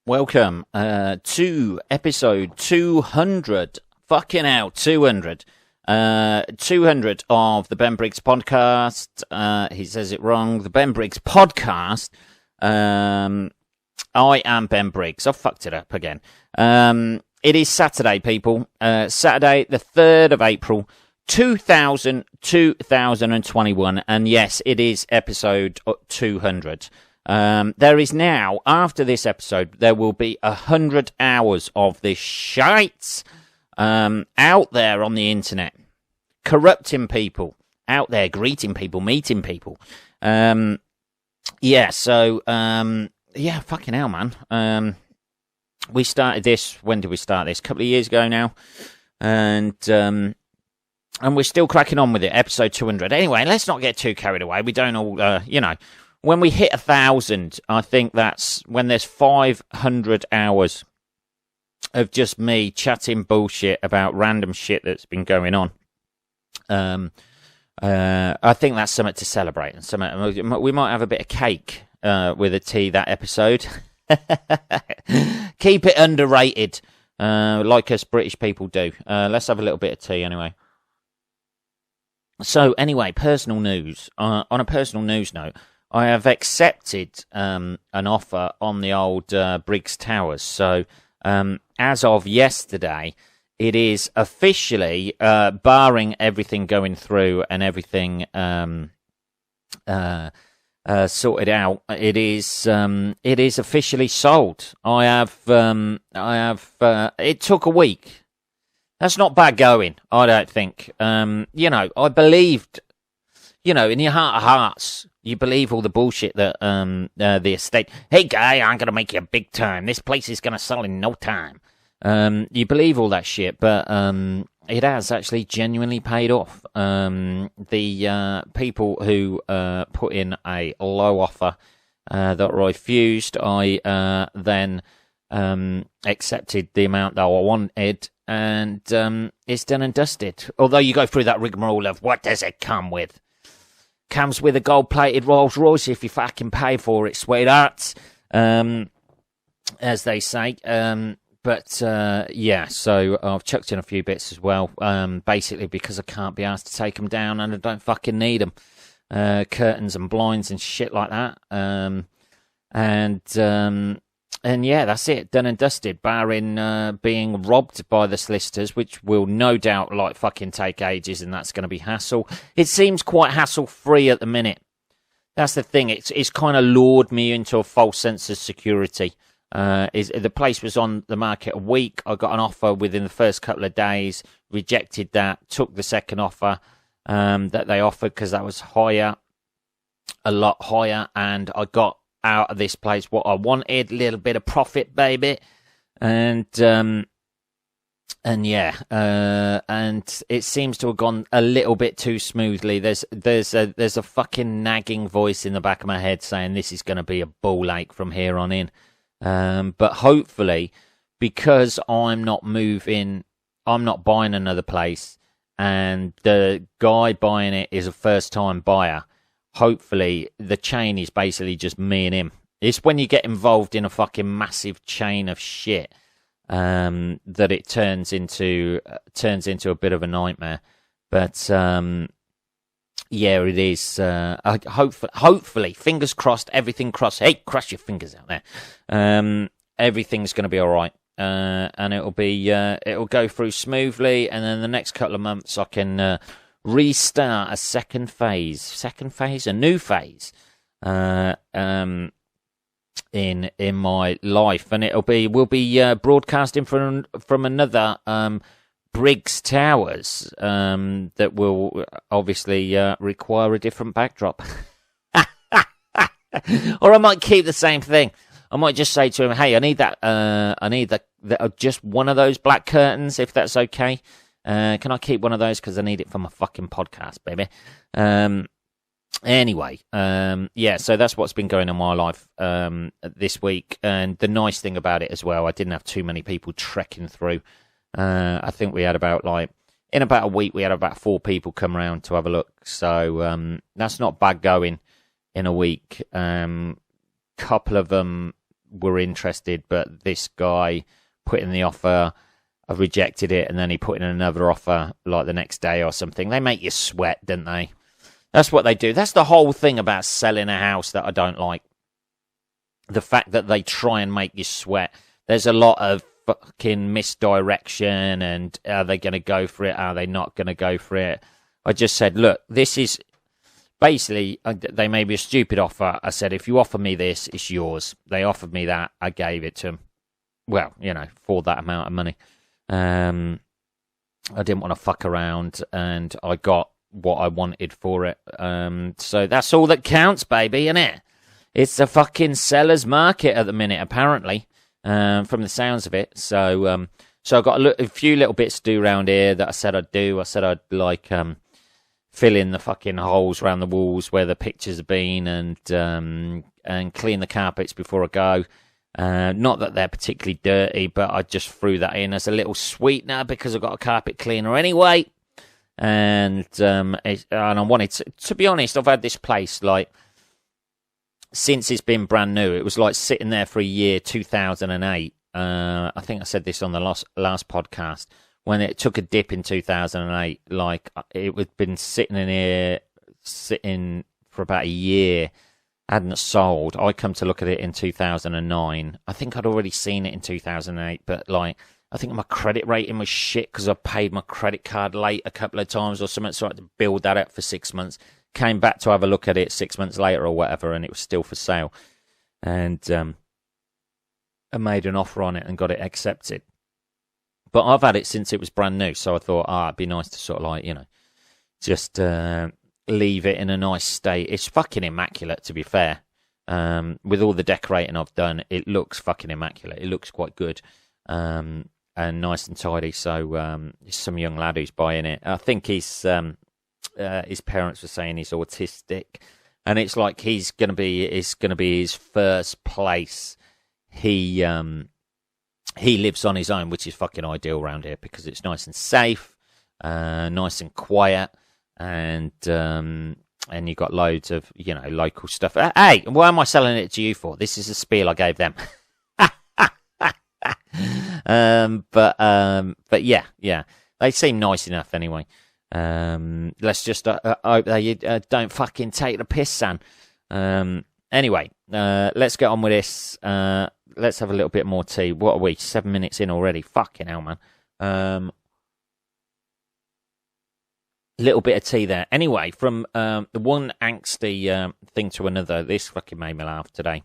Welcome to episode 200. Fucking hell, 200. 200 of the Ben Briggs podcast. He says it wrong. The Ben Briggs podcast. I am Ben Briggs. I've fucked it up again. It is Saturday, people. Saturday, the 3rd of April, 2021. And yes, it is episode 200. There is now, after this episode, there will be 100 hours of this shite out there on the internet, corrupting people, out there greeting people, meeting people. Fucking hell, man. We started this, when did we start this? A couple of years ago now, and we're still cracking on with it, episode 200. Anyway, let's not get too carried away. We don't all, when we hit 1,000, I think that's when there's 500 hours of just me chatting bullshit about random shit that's been going on. I think that's something to celebrate, and we might have a bit of cake with a tea that episode. Keep it underrated, like us British people do. Let's have a little bit of tea anyway. So anyway, personal news. On a personal news note, I have accepted an offer on the old Briggs Towers. So as of yesterday, it is officially, barring everything going through and everything sorted out, it is officially sold. I have. It took a week. That's not bad going, I don't think. I believed, in your heart of hearts, you believe all the bullshit that the estate, hey guy, I'm going to make you big time. This place is going to sell in no time. You believe all that shit, but it has actually genuinely paid off. The people who put in a low offer that I refused, I then accepted the amount that I wanted, and it's done and dusted. Although you go through that rigmarole of what does it come with? Comes with a gold-plated Rolls Royce if you fucking pay for it, sweethearts, as they say. So I've chucked in a few bits as well, basically because I can't be asked to take them down and I don't fucking need them. Curtains and blinds and shit like that. And yeah, that's it, done and dusted, barring being robbed by the solicitors, which will no doubt fucking take ages, and that's going to be hassle. It seems quite hassle-free at the minute. That's the thing, it's kind of lured me into a false sense of security. The place was on the market a week. I got an offer within the first couple of days, rejected that, took the second offer that they offered because that was a lot higher, and I got out of this place what I wanted, a little bit of profit, baby, and it seems to have gone a little bit too smoothly. There's a fucking nagging voice in the back of my head saying this is going to be a ball ache from here on in. But hopefully, because I'm not moving, I'm not buying another place, and the guy buying it is a first-time buyer, hopefully the chain is basically just me and him. It's when you get involved in a fucking massive chain of shit that it turns into a bit of a nightmare. But yeah, it is. Hopefully, fingers crossed, everything crossed. Hey, cross your fingers out there. Everything's going to be all right, and it'll go through smoothly. And then the next couple of months, I can restart a a new phase, in my life, and we'll be broadcasting from another Briggs Towers that will obviously require a different backdrop. Or I might keep the same thing. I might just say to him, hey, I need just one of those black curtains, if that's okay. Can I keep one of those? Because I need it for my fucking podcast, baby. Anyway, so that's what's been going on in my life this week. And the nice thing about it as well, I didn't have too many people trekking through. I think we had in about a week, we had about 4 people come around to have a look. So that's not bad going in a week. Couple of them were interested, but this guy put in the offer. I rejected it, and then he put in another offer like the next day or something. They make you sweat, don't they? That's what they do. That's the whole thing about selling a house that I don't like. The fact that they try and make you sweat. There's a lot of fucking misdirection, and are they going to go for it? Are they not going to go for it? I just said, look, this is basically, they made me a stupid offer. I said, if you offer me this, it's yours. They offered me that. I gave it to them. Well, for that amount of money. I didn't want to fuck around, and I got what I wanted for it. So that's all that counts, baby, isn't it? It's a fucking seller's market at the minute, apparently, from the sounds of it. So I got a few little bits to do around here that I said I'd do. I said I'd like fill in the fucking holes around the walls where the pictures have been, and clean the carpets before I go. Not that they're particularly dirty, but I just threw that in as a little sweetener because I've got a carpet cleaner anyway. And I wanted to be honest, I've had this place like since it's been brand new. It was like sitting there for a year, 2008. I think I said this on the last podcast when it took a dip in 2008. Like it had been sitting in here, for about a year. Hadn't sold. I come to look at it in 2009. I think I'd already seen it in 2008, but like I think my credit rating was shit because I paid my credit card late a couple of times or something, so I had to build that up for 6 months. Came back to have a look at it 6 months later or whatever, and it was still for sale. And I made an offer on it and got it accepted. But I've had it since it was brand new, so I thought, it'd be nice to sort of like, just leave it in a nice state. It's fucking immaculate, to be fair. With all the decorating I've done, it looks fucking immaculate. It looks quite good, and nice and tidy. So some young lad who's buying it. I think his parents were saying he's autistic, and it's like it's gonna be his first place. He lives on his own, which is fucking ideal around here because it's nice and safe, nice and quiet. And you got loads of local stuff. Hey, why am I selling it to you for? This is a spiel I gave them. But yeah, they seem nice enough anyway. Let's just hope they don't fucking take the piss, son. Anyway, let's get on with this. Let's have a little bit more tea. What are we? 7 minutes in already? Fucking hell, man. Little bit of tea there. Anyway, from the one angsty thing to another, this fucking made me laugh today.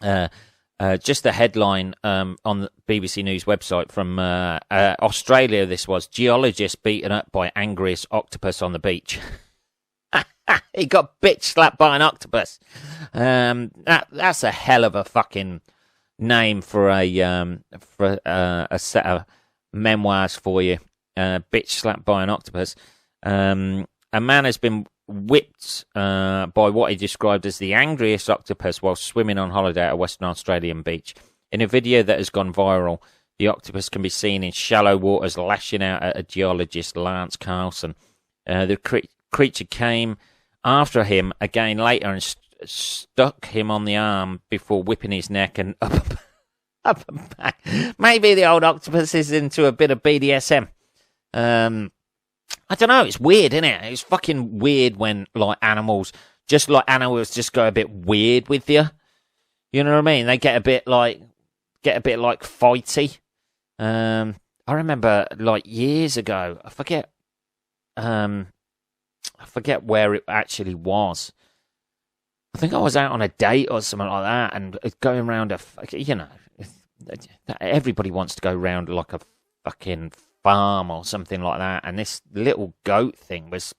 Just the headline on the BBC News website from Australia, this was, geologist beaten up by angriest octopus on the beach. He got bitch slapped by an octopus. That's a hell of a fucking name for a set of memoirs for you. Bitch slapped by an octopus. A man has been whipped by what he described as the angriest octopus while swimming on holiday at a Western Australian beach. In a video that has gone viral, the octopus can be seen in shallow waters lashing out at a geologist, Lance Carlson. The creature came after him again later and stuck him on the arm before whipping his neck and up and back. Maybe the old octopus is into a bit of BDSM. I don't know, it's weird, isn't it? It's fucking weird when animals just go a bit weird with you. You know what I mean? They get a bit fighty. I remember years ago, I forget where it actually was. I think I was out on a date or something like that, and going around everybody wants to go round like a fucking farm or something like that, and this little goat thing was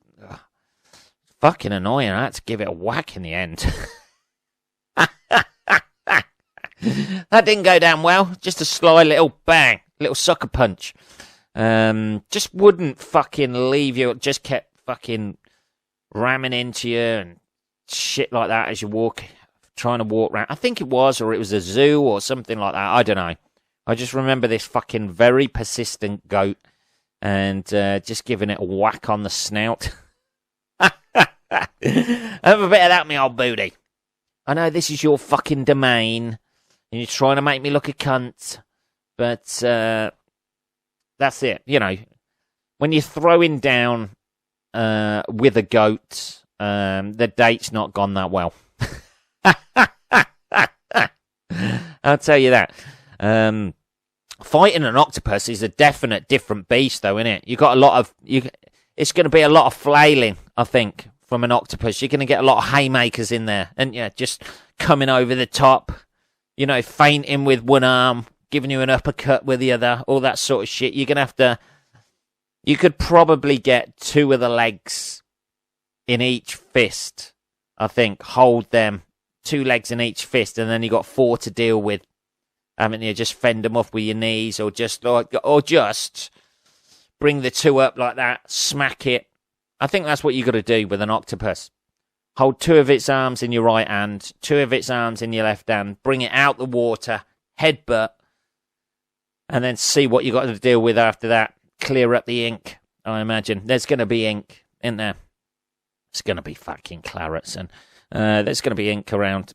fucking annoying. I had to give it a whack in the end. That didn't go down well. Just a sly little bang, little sucker punch. Just wouldn't fucking leave you. Just kept fucking ramming into you and shit like that as you trying to walk around. I think it was a zoo or something like that. I don't know. I just remember this fucking very persistent goat and just giving it a whack on the snout. Have a bit of that, me old booty. I know this is your fucking domain. You're trying to make me look a cunt. But that's it. You know, when you're throwing down with a goat, the date's not gone that well. I'll tell you that. Fighting an octopus is a definite different beast, though, isn't it? You got a lot of it's going to be a lot of flailing, I think, from an octopus. You're going to get a lot of haymakers in there, and yeah, just coming over the top. You know, fainting with one arm, giving you an uppercut with the other, all that sort of shit. You're going to have to. You could probably get 2 of the legs in each fist. I think hold them 2 legs in each fist, and then you got 4 to deal with. Haven't you? Just fend them off with your knees, or just bring the 2 up like that, smack it. I think that's what you got to do with an octopus. Hold 2 of its arms in your right hand, 2 of its arms in your left hand, bring it out the water, headbutt, and then see what you got to deal with after that. Clear up the ink, I imagine. There's going to be ink in there. It's going to be fucking clarets, and there's going to be ink around.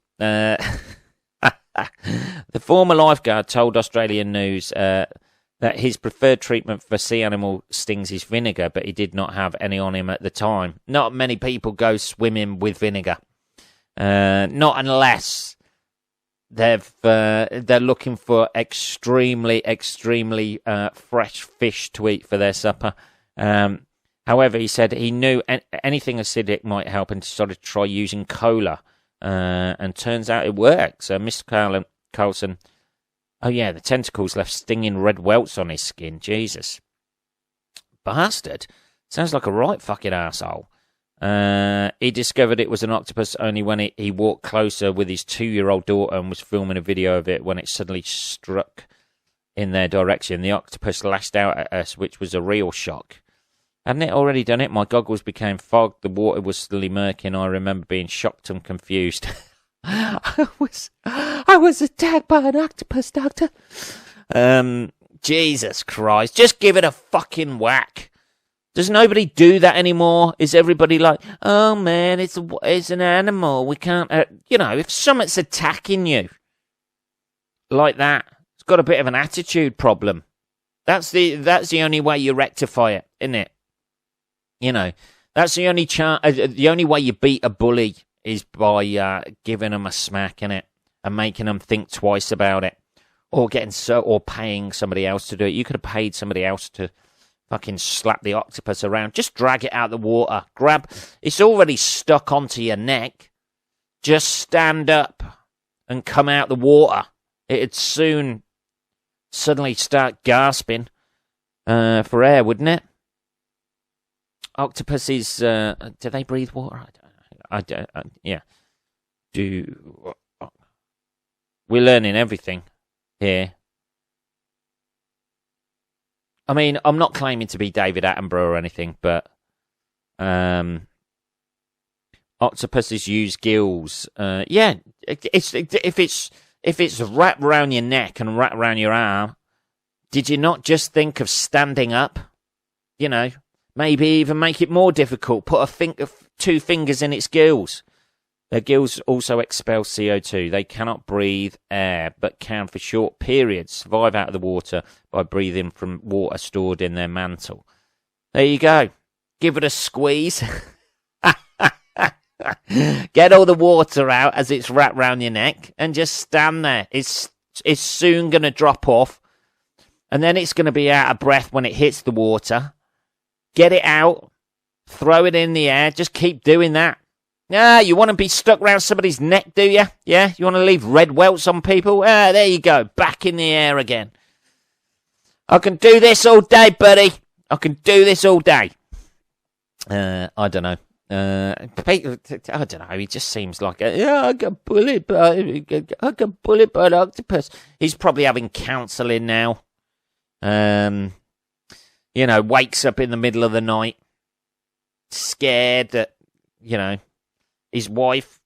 The former lifeguard told Australian News that his preferred treatment for sea animal stings is vinegar, but he did not have any on him at the time. Not many people go swimming with vinegar. Not unless they're looking for extremely fresh fish to eat for their supper. However, he said he knew anything acidic might help and decided to try using cola. And turns out it works. Mr. Carlson, oh yeah, the tentacles left stinging red welts on his skin. Jesus. Bastard. Sounds like a right fucking arsehole. He discovered it was an octopus only when he walked closer with his 2-year-old daughter and was filming a video of it when it suddenly struck in their direction. The octopus lashed out at us, which was a real shock. Hadn't it already done it? My goggles became fogged. The water was slowly murky, and I remember being shocked and confused. I was attacked by an octopus, Doctor. Jesus Christ. Just give it a fucking whack. Does nobody do that anymore? Is everybody like, oh man, it's an animal. We can't, if something's attacking you like that, it's got a bit of an attitude problem. That's the only way you rectify it, isn't it? You know, that's the only way you beat a bully is by giving them a smack in it and making them think twice about it, or paying somebody else to do it. You could have paid somebody else to fucking slap the octopus around. Just drag it out of the water. It's already stuck onto your neck. Just stand up and come out the water. It'd soon suddenly start gasping for air, wouldn't it? Octopuses, do they breathe water? Yeah. We're learning everything here. I mean, I'm not claiming to be David Attenborough or anything, but octopuses use gills. Yeah, if it's wrapped around your neck and wrapped around your arm, did you not just think of standing up? You know, maybe even make it more difficult. Put 2 fingers in its gills. Their gills also expel CO2. They cannot breathe air, but can, for short periods, survive out of the water by breathing from water stored in their mantle. There you go. Give it a squeeze. Get all the water out as it's wrapped round your neck, and just stand there. It's soon going to drop off, and then it's going to be out of breath when it hits the water. Get it out. Throw it in the air. Just keep doing that. Yeah, you want to be stuck round somebody's neck, do you? Yeah, you want to leave red welts on people? There you go, back in the air again. I can do this all day, buddy. I can do this all day. I don't know. I don't know. He just seems like I got bullied by an octopus. He's probably having counselling now. Wakes up in the middle of the night, scared that his wife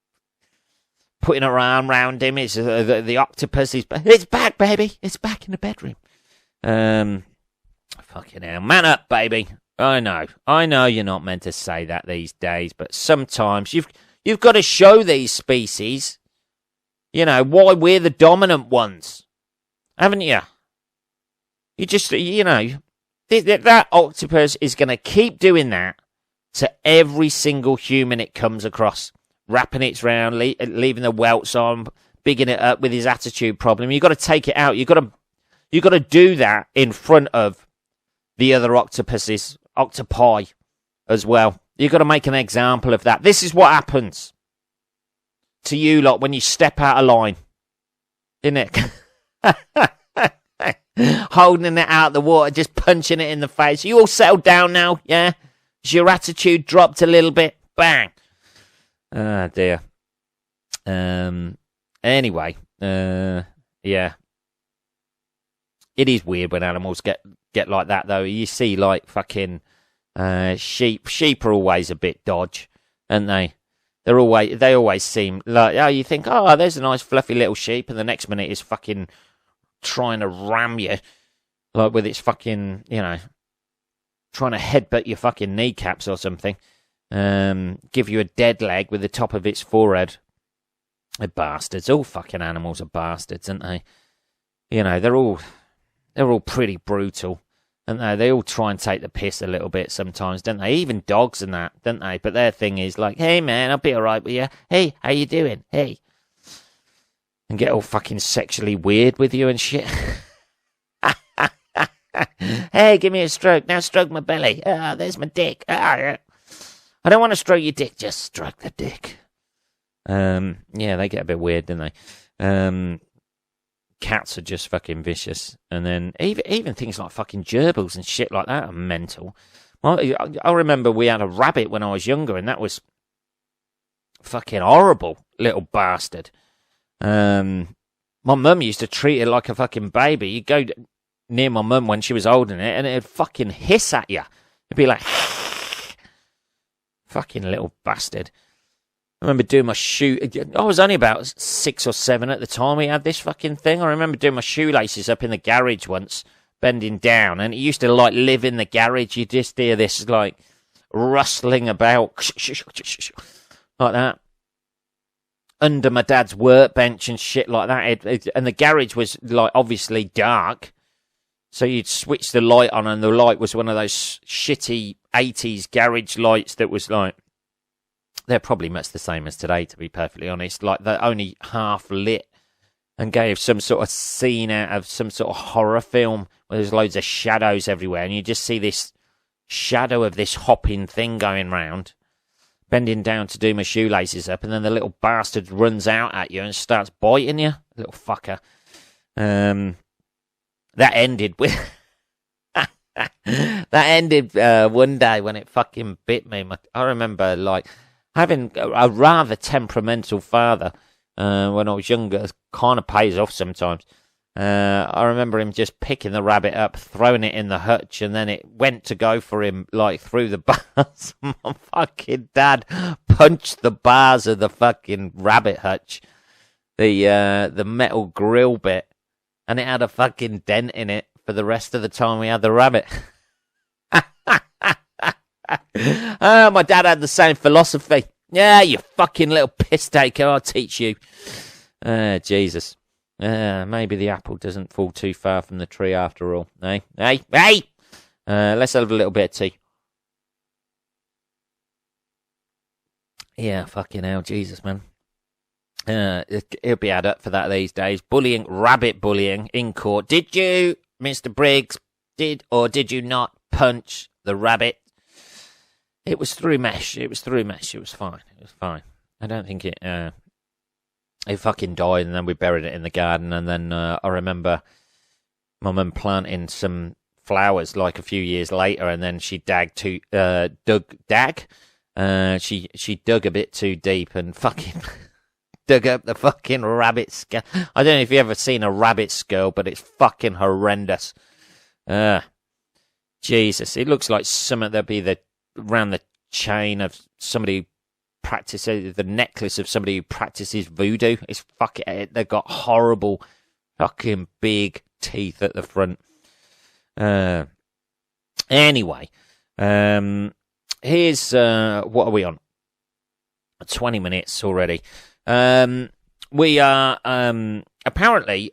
putting her arm round him is the octopus. It's back, baby. It's back in the bedroom. Fucking hell. Man up, baby. I know you're not meant to say that these days, but sometimes you've got to show these species. You know, why we're the dominant ones. Haven't you? You just, you know, that octopus is going to keep doing that to every single human it comes across. Wrapping it round, leaving the welts on, bigging it up with his attitude problem. You've got to take it out. You've got to do that in front of the other octopi as well. You've got to make an example of that. This is what happens to you lot when you step out of line, isn't it? Holding it out of the water, just punching it in the face. You all settled down now, yeah? Has your attitude dropped a little bit? Bang. Ah, dear. Anyway, yeah. It is weird when animals get like that, though. You see, like, fucking sheep. Sheep are always a bit dodge, aren't they? They always seem like, oh, you think, oh, there's a nice fluffy little sheep, and the next minute it's fucking trying to ram you, like with its fucking, you know, trying to headbutt your fucking kneecaps or something. Give you a dead leg with the top of its forehead. They're bastards. All fucking animals are bastards, aren't they? You know, they're all pretty brutal, aren't they? They all try and take the piss a little bit sometimes, don't they? Even dogs and that, don't they? But their thing is like, hey man, I'll be alright with you. Hey, how you doing? Hey. And get all fucking sexually weird with you and shit. Hey, give me a stroke. Now stroke my belly. Ah, there's my dick. Ah, I don't want to stroke your dick. Just stroke the dick. Yeah, they get a bit weird, don't they? Cats are just fucking vicious. And then even things like fucking gerbils and shit like that are mental. Well, I remember we had a rabbit when I was younger, and that was fucking horrible, little bastard. My mum used to treat it like a fucking baby. You'd go near my mum when she was holding it, and it'd fucking hiss at you. It'd be like, fucking little bastard. I remember doing my I was only about 6 or 7 at the time we had this fucking thing. I remember doing my shoelaces up in the garage once, bending down, and it used to, like, live in the garage. You just hear this, like, rustling about, like that. Under my dad's workbench and shit like that. And the garage was, like, obviously dark. So you'd switch the light on, and the light was one of those shitty 80s garage lights that was, like, they're probably much the same as today, to be perfectly honest. Like, they're only half lit and gave some sort of scene out of some sort of horror film where there's loads of shadows everywhere. And you just see this shadow of this hopping thing going round, bending down to do my shoelaces up, and then the little bastard runs out at you and starts biting you, little fucker. That ended with one day when it fucking bit me. I remember, like, having a rather temperamental father when I was younger. Kind of pays off sometimes. I remember him just picking the rabbit up, throwing it in the hutch, and then it went to go for him, like, through the bars. My fucking dad punched the bars of the fucking rabbit hutch, the metal grill bit, and it had a fucking dent in it for the rest of the time we had the rabbit. My dad had the same philosophy. Yeah, you fucking little piss taker, I'll teach you. Jesus. Maybe the apple doesn't fall too far from the tree after all. Hey! Let's have a little bit of tea. Yeah, fucking hell, Jesus, man. He'll be had up for that these days. Bullying, rabbit bullying in court. Did you, Mr. Briggs, did you not punch the rabbit? It was through mesh. It was fine. I don't think it fucking died, and then we buried it in the garden. And then I remember my mum planting some flowers like a few years later, and then she dug a bit too deep and fucking dug up the fucking rabbit skull. I don't know if you've ever seen a rabbit skull, but it's fucking horrendous. Jesus, it looks like something that'd be around the chain of somebody who practices, the necklace of somebody who practices voodoo. It's fucking, they've got horrible fucking big teeth at the front. Anyway, here's, what are we on? 20 minutes already. What we are apparently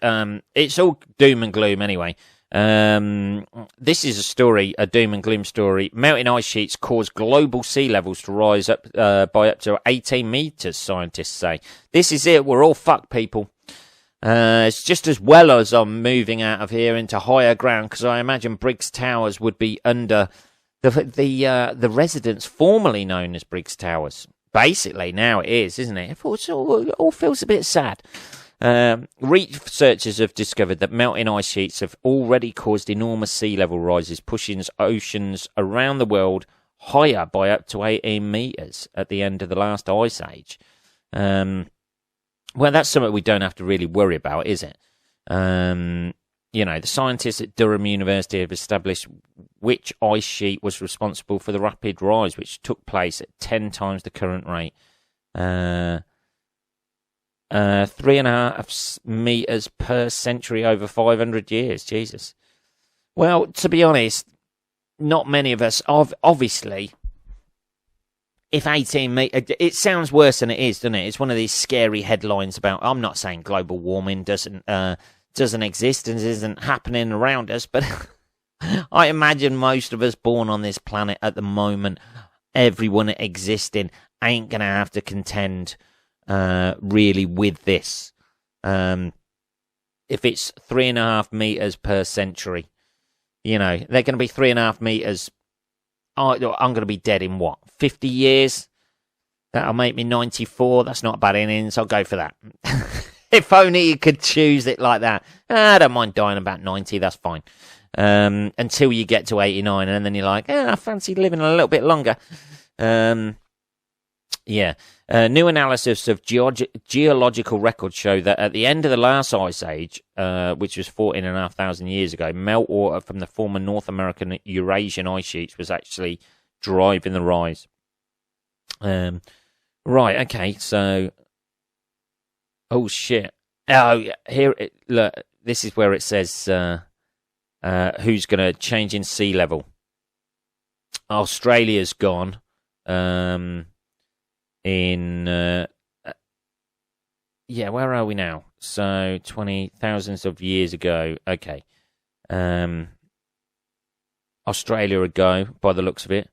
it's all doom and gloom anyway. This is a story, a doom and gloom story. Melting ice sheets cause global sea levels to rise up by up to 18 meters, scientists say. This is it. We're all fucked, people. It's just as well as I'm moving out of here into higher ground, because I imagine Briggs Towers would be under the residence formerly known as Briggs Towers. Basically, now it is, isn't it? It all feels a bit sad. Researchers have discovered that melting ice sheets have already caused enormous sea level rises, pushing oceans around the world higher by up to 18 meters at the end of the last ice age. Well, that's something we don't have to really worry about, is it? The scientists at Durham University have established which ice sheet was responsible for the rapid rise, which took place at 10 times the current rate. 3.5 meters per century over 500 years. Jesus. Well, to be honest, not many of us, obviously, if 18 meters, it sounds worse than it is, doesn't it? It's one of these scary headlines about, I'm not saying global warming doesn't exist and isn't happening around us, but I imagine most of us born on this planet at the moment, everyone existing, ain't going to have to contend really with this. If it's 3.5 meters per century, they're going to be 3.5 meters. I'm going to be dead in 50 years? That'll make me 94. That's not a bad innings. I'll go for that. If only you could choose it like that. I don't mind dying about 90. That's fine. Until you get to 89, and then you're like, I fancy living a little bit longer. New analysis of geological records show that at the end of the last ice age, which was 14,500 years ago, meltwater from the former North American Eurasian ice sheets was actually driving the rise. Right, okay, so... Oh, shit. Oh, here, look, this is where it says who's going to change in sea level. Australia's gone. Where are we now? So 20,000s of years ago. Okay. Australia would go by the looks of it.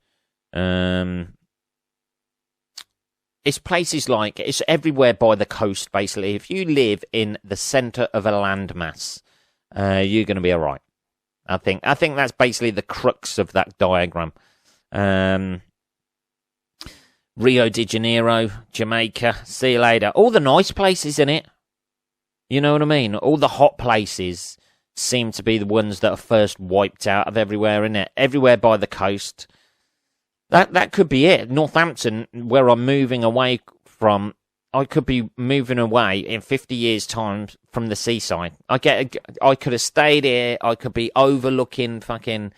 It's places like, it's everywhere by the coast, basically. If you live in the centre of a landmass, you're going to be all right. I think that's basically the crux of that diagram. Rio de Janeiro, Jamaica, see you later. All the nice places in it. You know what I mean? All the hot places seem to be the ones that are first wiped out of everywhere, innit? Everywhere by the coast. That could be it. Northampton, where I'm moving away from, I could be moving away in 50 years' time from the seaside. I could have stayed here. I could be overlooking fucking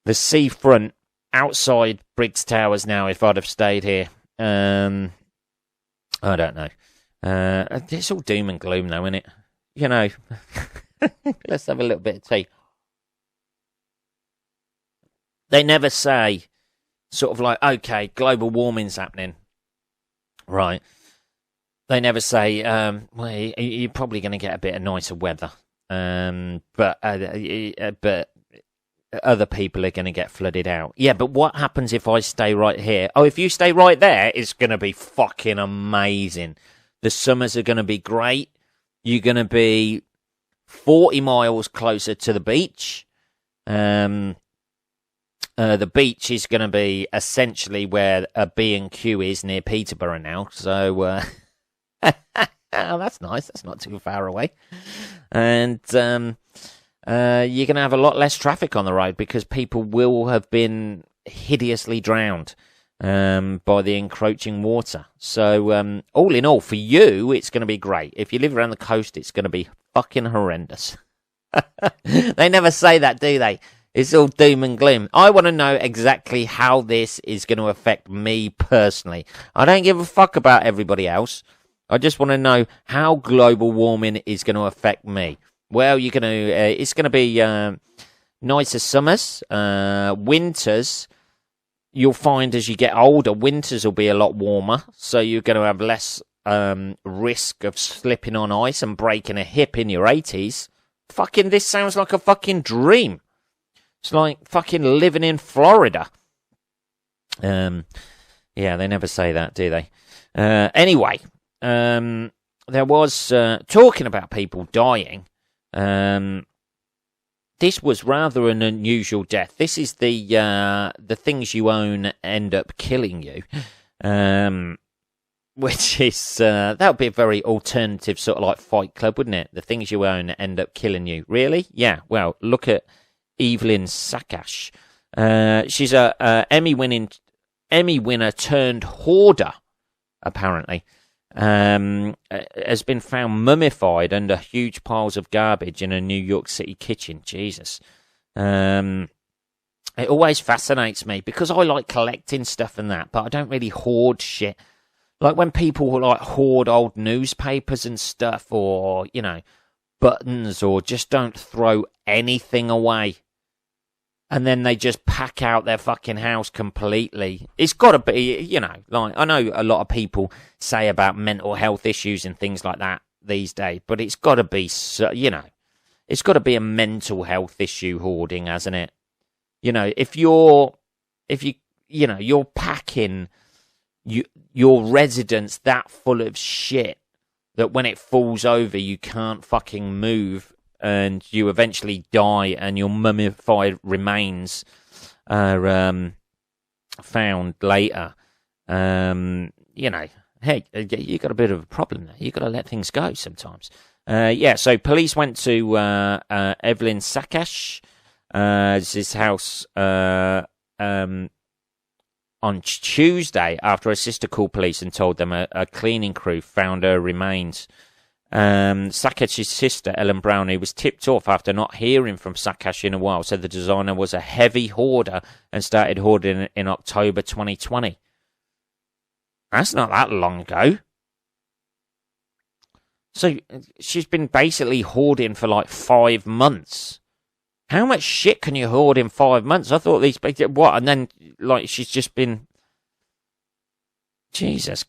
the seafront outside Briggs Towers now if I'd have stayed here. I don't know. It's all doom and gloom though, isn't it? Let's have a little bit of tea. They never say sort of like, okay, global warming's happening. Right. They never say, well, you're probably going to get a bit of nicer weather. But other people are going to get flooded out. Yeah, but what happens if I stay right here? Oh, if you stay right there, it's going to be fucking amazing. The summers are going to be great. You're going to be 40 miles closer to the beach. The beach is going to be essentially where a B&Q is near Peterborough now. So, oh, that's nice. That's not too far away. And you're going to have a lot less traffic on the road because people will have been hideously drowned by the encroaching water. So, all in all, for you, it's going to be great. If you live around the coast, it's going to be fucking horrendous. They never say that, do they? It's all doom and gloom. I want to know exactly how this is going to affect me personally. I don't give a fuck about everybody else. I just want to know how global warming is going to affect me. Well, it's going to be nicer summers, winters. You'll find as you get older, winters will be a lot warmer, so you're going to have less risk of slipping on ice and breaking a hip in your 80s, fucking this sounds like a fucking dream. It's like fucking living in Florida. Yeah, they never say that, do they? Anyway, there was talking about people dying. This was rather an unusual death. This is the things you own end up killing you, which is that would be a very alternative sort of like Fight Club, wouldn't it? The things you own end up killing you. Really? Yeah. Well, look at Evelyn Sakash. She's a Emmy winner turned hoarder, apparently. Has been found mummified under huge piles of garbage in a New York City kitchen. Jesus. It always fascinates me because I like collecting stuff and that, but I don't really hoard shit. Like when people like hoard old newspapers and stuff, or, you know, buttons, or just don't throw anything away. And then they just pack out their fucking house completely. It's got to be, you know, like, I know a lot of people say about mental health issues and things like that these days, but it's got to be, you know, it's got to be a mental health issue, hoarding, hasn't it? You know, if you're packing your residence that full of shit that when it falls over, you can't fucking move, and you eventually die, and your mummified remains are found later. You know, hey, you got a bit of a problem there. You got to let things go sometimes. So police went to Evelyn Sakash, his house on Tuesday after her sister called police and told them a cleaning crew found her remains. Sakash's sister, Ellen Brownie, was tipped off after not hearing from Sakash in a while, said the designer was a heavy hoarder and started hoarding in October 2020. That's not that long ago. So she's been basically hoarding for like 5 months. How much shit can you hoard in 5 months? I thought these... What? And then, like, she's just been... Jesus.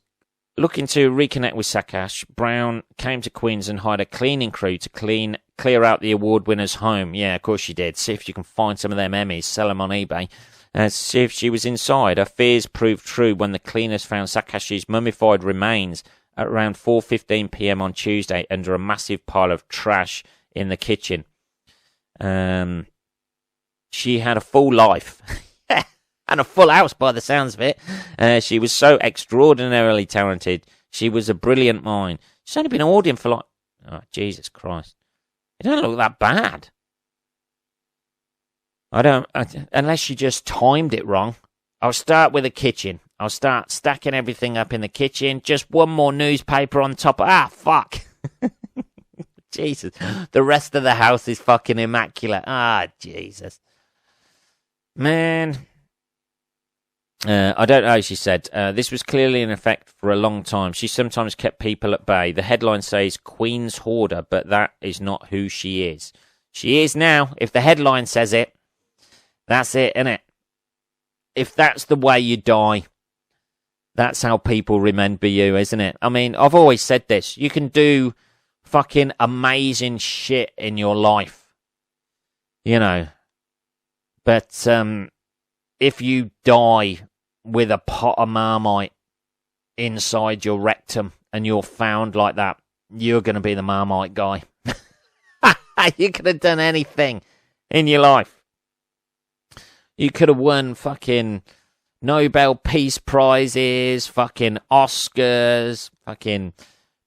Looking to reconnect with Sakash, Brown came to Queens and hired a cleaning crew to clear out the award winner's home. Yeah, of course she did. See if you can find some of them Emmys, sell them on eBay. See if she was inside. Her fears proved true when the cleaners found Sakash's mummified remains at around 4:15 p.m. on Tuesday under a massive pile of trash in the kitchen. She had a full life. And a full house by the sounds of it. She was so extraordinarily talented. She was a brilliant mind. She's only been hoarding for like... Oh, Jesus Christ. It don't look that bad. Unless she just timed it wrong. I'll start with the kitchen. I'll start stacking everything up in the kitchen. Just one more newspaper on top. Fuck. Jesus. The rest of the house is fucking immaculate. Jesus. Man... I don't know, she said. This was clearly in effect for a long time. She sometimes kept people at bay. The headline says Queen's Hoarder, but that is not who she is. She is now. If the headline says it, that's it, innit? If that's the way you die, that's how people remember you, isn't it? I mean, I've always said this. You can do fucking amazing shit in your life, you know. But, if you die with a pot of Marmite inside your rectum and you're found like that, you're going to be the Marmite guy. You could have done anything in your life. You could have won fucking Nobel Peace Prizes, fucking Oscars, fucking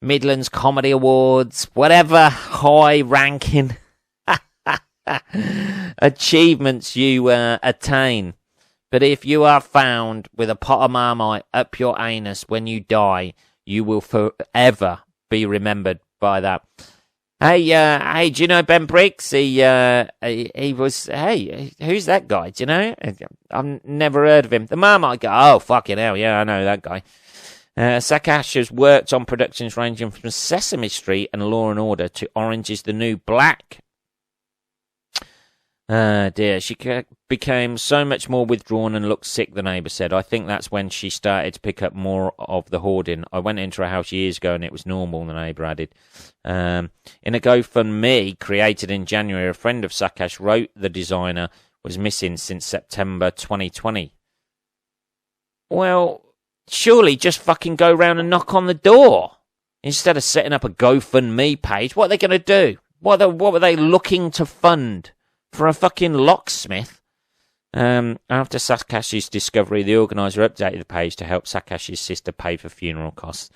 Midlands Comedy Awards, whatever high ranking achievements you attain. But if you are found with a pot of Marmite up your anus when you die, you will forever be remembered by that. Hey, do you know Ben Briggs? He was, hey, who's that guy? Do you know? I've never heard of him. The Marmite guy. Oh, fucking hell, yeah, I know that guy. Sakash has worked on productions ranging from Sesame Street and Law and Order to Orange is the New Black. Dear. She became so much more withdrawn and looked sick, the neighbour said. I think that's when she started to pick up more of the hoarding. I went into her house years ago and it was normal, the neighbour added. In a GoFundMe created in January, a friend of Sakash wrote the designer was missing since September 2020. Well, surely just fucking go round and knock on the door. Instead of setting up a GoFundMe page, what are they going to do? What were they looking to fund? For a fucking locksmith? After Sakash's discovery, the organiser updated the page to help Sakash's sister pay for funeral costs.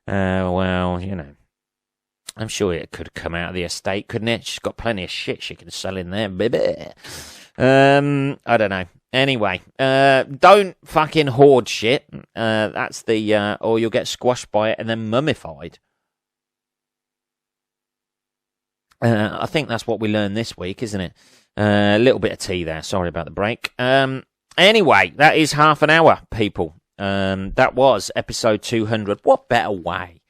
Well, you know, I'm sure it could come out of the estate, couldn't it? She's got plenty of shit she can sell in there, baby. I don't know. Anyway, don't fucking hoard shit. That's the, or you'll get squashed by it and then mummified. I think that's what we learned this week, isn't it? A little bit of tea there. Sorry about the break. Anyway, that is half an hour, people. That was episode 200. What better way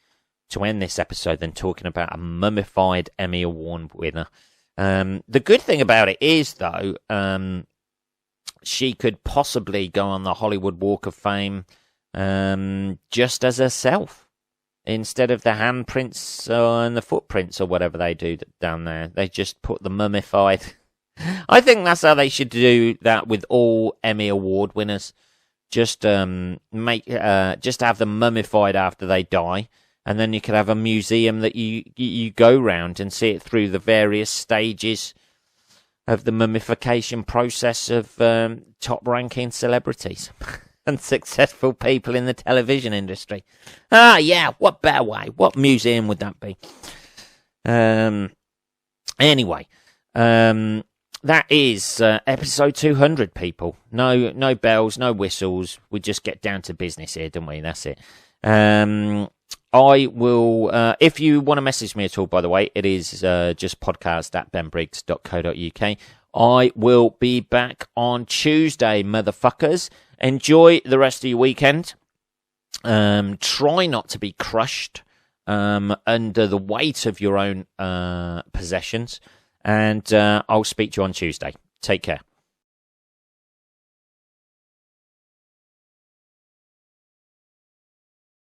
to end this episode than talking about a mummified Emmy Award winner? The good thing about it is, though, she could possibly go on the Hollywood Walk of Fame just as herself. Instead of the handprints and the footprints or whatever they do down there, they just put the mummified. I think that's how they should do that with all Emmy Award winners. Just have them mummified after they die, and then you could have a museum that you go round and see it through the various stages of the mummification process of top-ranking celebrities. And successful people in the television industry. Yeah, what better way? What museum would that be? Anyway, that is episode 200, people. No bells, no whistles. We just get down to business here, don't we? That's it. I will, if you want to message me at all, by the way, it is just podcast@benbriggs.co.uk. I will be back on Tuesday, motherfuckers. Enjoy the rest of your weekend. Try not to be crushed under the weight of your own possessions. And I'll speak to you on Tuesday. Take care.